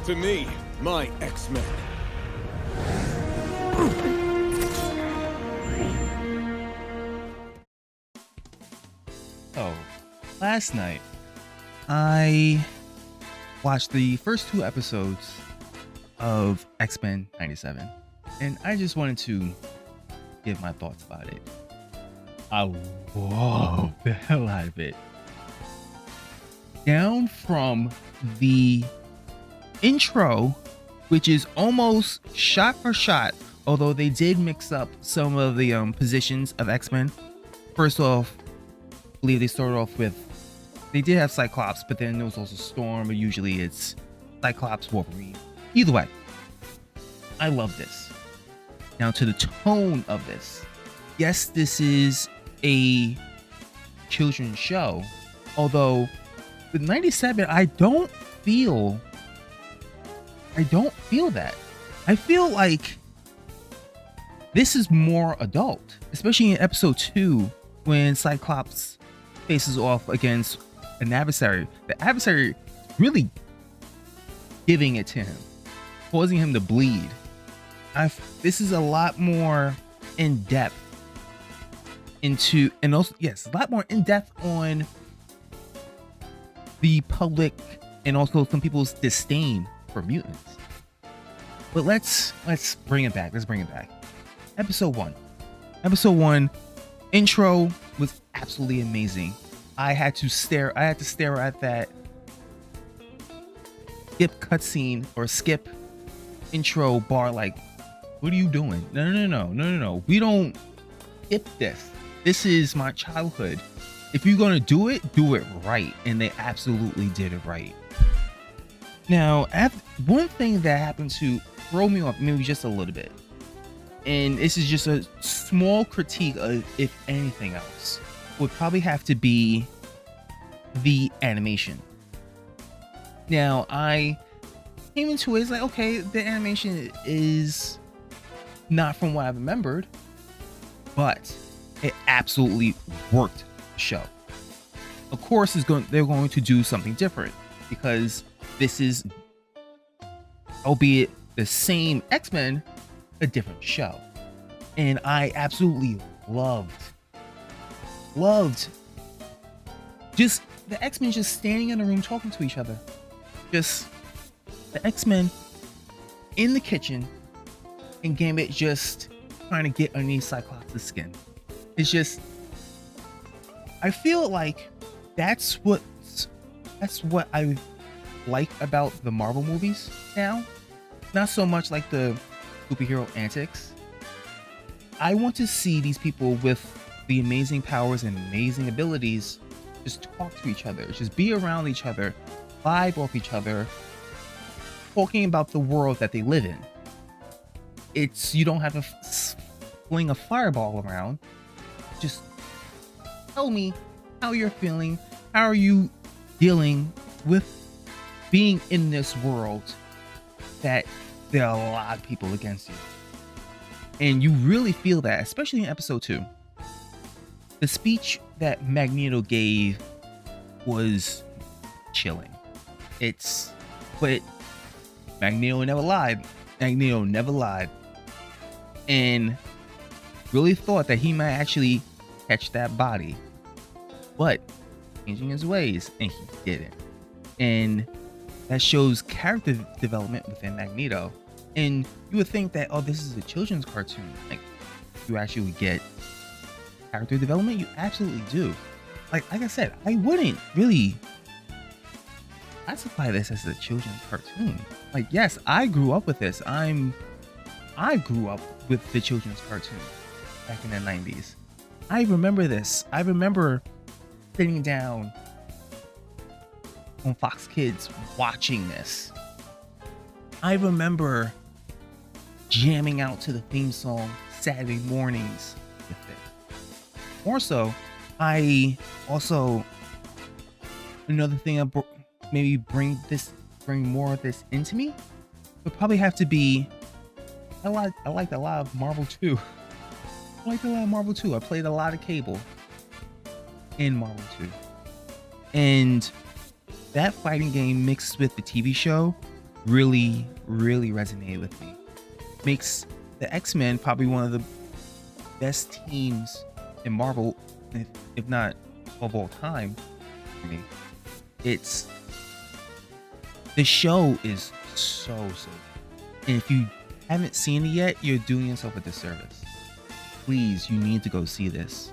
To me, my X-Men. Oh, last night I watched the first 2 episodes of X-Men 97, and I just wanted to give my thoughts about it. I love the hell out of it. Down from the intro, which is almost shot for shot, although they did mix up some of the positions of X-Men. First off, I believe they started off with, they did have Cyclops, but then there was also Storm, but usually it's Cyclops, Wolverine. Either way, I love this. Now to the tone of this. Yes, this is a children's show, although with 97, I don't feel that. I feel like this is more adult, especially in episode 2 when Cyclops faces off against an adversary. The adversary really giving it to him, causing him to bleed. This is a lot more in depth into, and also, yes, a lot more in depth on the public and also some people's disdain for mutants. But let's bring it back. Let's bring it back. Episode 1 intro was absolutely amazing. I had to stare at that skip cutscene or skip intro bar like, what are you doing? No. We don't skip this. This is my childhood. If you're gonna do it right. And they absolutely did it right. Now, one thing that happened to throw me off maybe just a little bit, and this is just a small critique of, if anything else, would probably have to be the animation. Now, I came into it, it's like, okay, the animation is not from what I remembered, but it absolutely worked the show. Of course, they're going to do something different because this is, albeit the same X-Men, a different show. And I absolutely loved just the X-Men just standing in a room talking to each other. Just the X-Men in the kitchen and Gambit just trying to get underneath Cyclops' skin. It's just, I feel like that's what I like about the Marvel movies now. Not so much like the superhero antics. I want to see these people with the amazing powers and amazing abilities just talk to each other, just be around each other, vibe off each other, talking about the world that they live in. You don't have to fling a fireball around. Just tell me how you're feeling. How are you dealing with being in this world that there are a lot of people against you? And you really feel that, especially in episode 2. The speech that Magneto gave was chilling. But Magneto never lied. And really thought that he might actually catch that body. But changing his ways, and he didn't. And that shows character development within Magneto. And you would think that, oh, this is a children's cartoon. Like, you actually get character development. You absolutely do. Like I said, I wouldn't really classify this as a children's cartoon. Like, yes, I grew up with this. I grew up with the children's cartoon back in the 90s. I remember this. I remember sitting down on Fox Kids watching this. I remember jamming out to the theme song Saturday mornings with it. More so, another thing I maybe bring more of this into me would probably have to be, I liked a lot of Marvel too. I played a lot of Cable in Marvel 2. And that fighting game mixed with the TV show really, really resonated with me. Makes the X-Men probably one of the best teams in Marvel, if not of all time for me. It's the show is so good. And if you haven't seen it yet, you're doing yourself a disservice. Please, you need to go see this.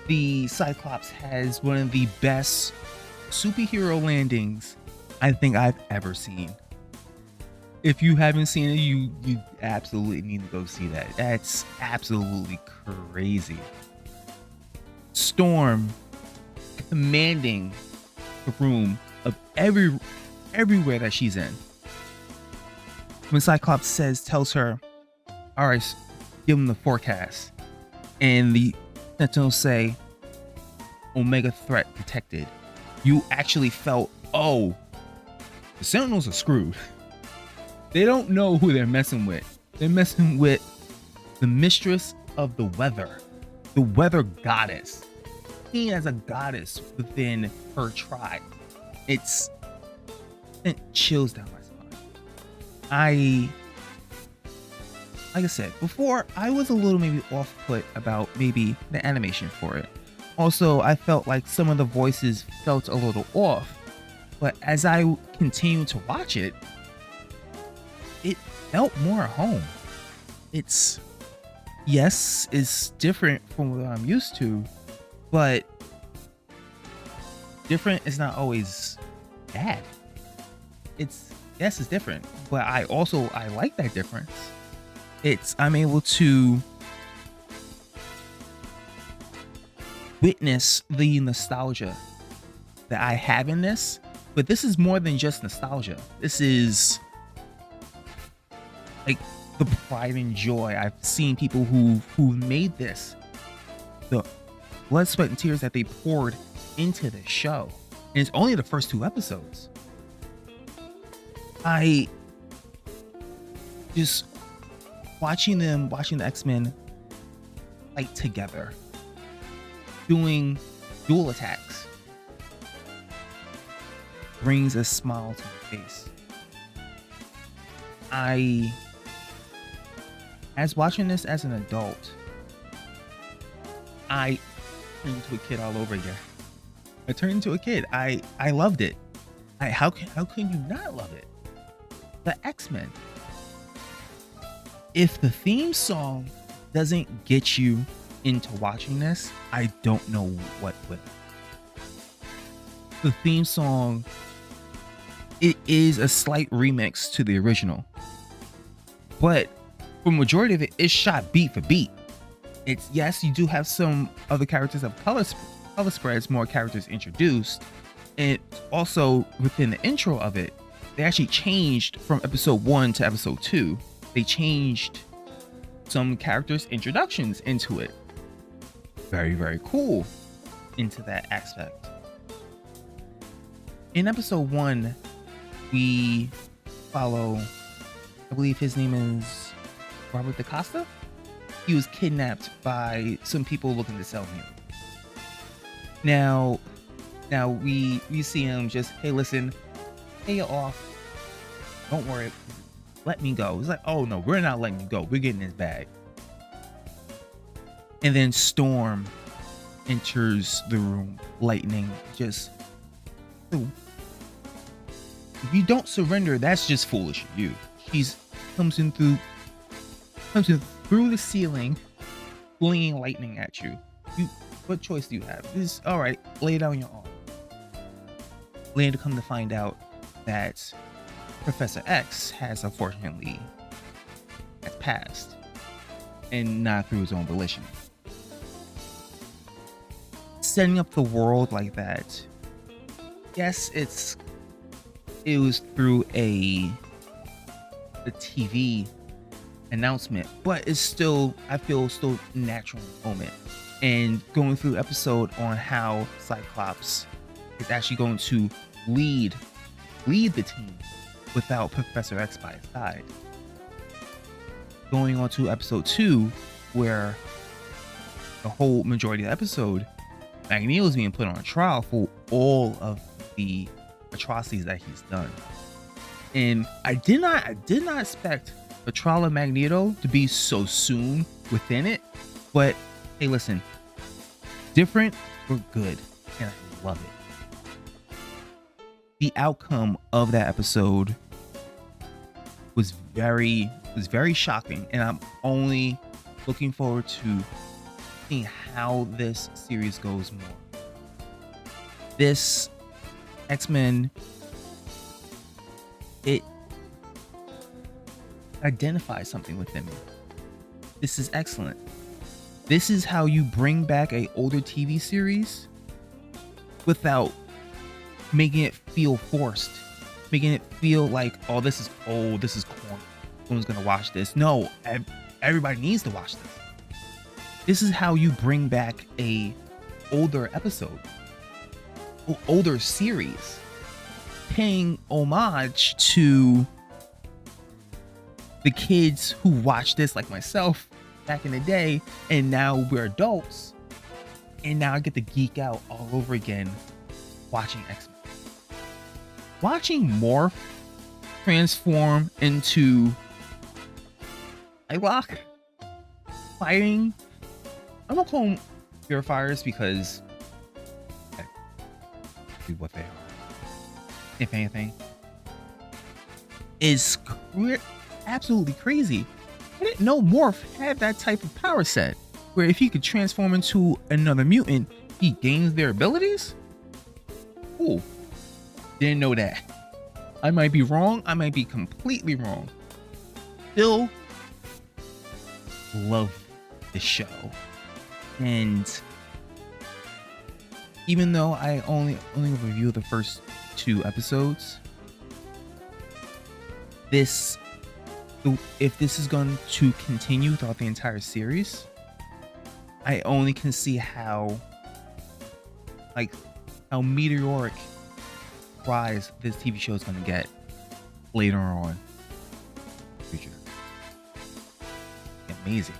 The Cyclops has one of the best superhero landings I think I've ever seen. If you haven't seen it, you absolutely need to go see that. That's absolutely crazy. Storm commanding the room of everywhere that she's in. When Cyclops tells her, all right, give him the forecast. And the Sentinels say, Omega threat detected. You actually felt, oh, the Sentinels are screwed. They don't know who they're messing with. They're messing with the mistress of the weather goddess. Seen as a goddess within her tribe. It's sent chills down my spine. Like I said before, I was a little maybe off-put about maybe the animation for it. Also, I felt like some of the voices felt a little off, but as I continued to watch it, it felt more at home. It's different from what I'm used to, but different is not always bad. It's different, but I like that difference. I'm able to witness the nostalgia that I have in this, but this is more than just nostalgia. This is like the pride and joy. I've seen people who made this, the blood, sweat, and tears that they poured into the show, and it's only the first 2 episodes. I just watching the X-Men fight together, doing dual attacks, brings a smile to my face. As watching this as an adult, I turned into a kid all over again. I turned into a kid. I loved it. How can you not love it? The X-Men. If the theme song doesn't get you into watching this, I don't know what will. The theme song, it is a slight remix to the original, but for majority of it, it's shot beat for beat. It's, yes, you do have some other characters of color spreads, more characters introduced, and also within the intro of it, they actually changed from episode 1 to episode 2. They changed some characters' introductions into it. Very, very cool into that aspect. In episode 1, we follow, I believe his name is Robert DaCosta. He was kidnapped by some people looking to sell him. Now we see him just, hey, listen, pay it off. Don't worry, let me go. He's like, oh no, we're not letting you go. We're getting his bag. And then Storm enters the room, lightning just. If you don't surrender, that's just foolish of you. She's comes in through the ceiling, flinging lightning at you. What choice do you have? This, all right, lay down your arm. Later, come to find out that Professor X has unfortunately passed, and not through his own volition. Setting up the world like that, yes, it was through a TV announcement, but it's still, I feel, still natural moment. And going through the episode on how Cyclops is actually going to lead the team without Professor X by his side. Going on to episode 2, where the whole majority of the episode, Magneto is being put on trial for all of the atrocities that he's done. And I did not expect Petrala Magneto to be so soon within it. But hey, listen, different or good, and I love it. The outcome of that episode was very shocking, and I'm only looking forward to seeing how this series goes more. This X-Men, it identifies something within me. This is excellent. This is how you bring back a older TV series without making it feel forced, making it feel like, oh, this is old, this is corny, no one's gonna watch this. No, everybody needs to watch this. This is how you bring back a older episode, older series, paying homage to the kids who watched this, like myself, back in the day, and now we're adults, and now I get to geek out all over again watching X-Men. Watching Morph transform into Psylocke, fighting, I'm gonna call them purifiers because that's what they are, if anything, is absolutely crazy. I didn't know Morph had that type of power set where if he could transform into another mutant, he gains their abilities. Cool. Didn't know that. I might be wrong. I might be completely wrong. Still love the show. And even though I only reviewed the first 2 episodes, if this is going to continue throughout the entire series, I only can see how meteoric rise this TV show is going to get later on. Future. Amazing.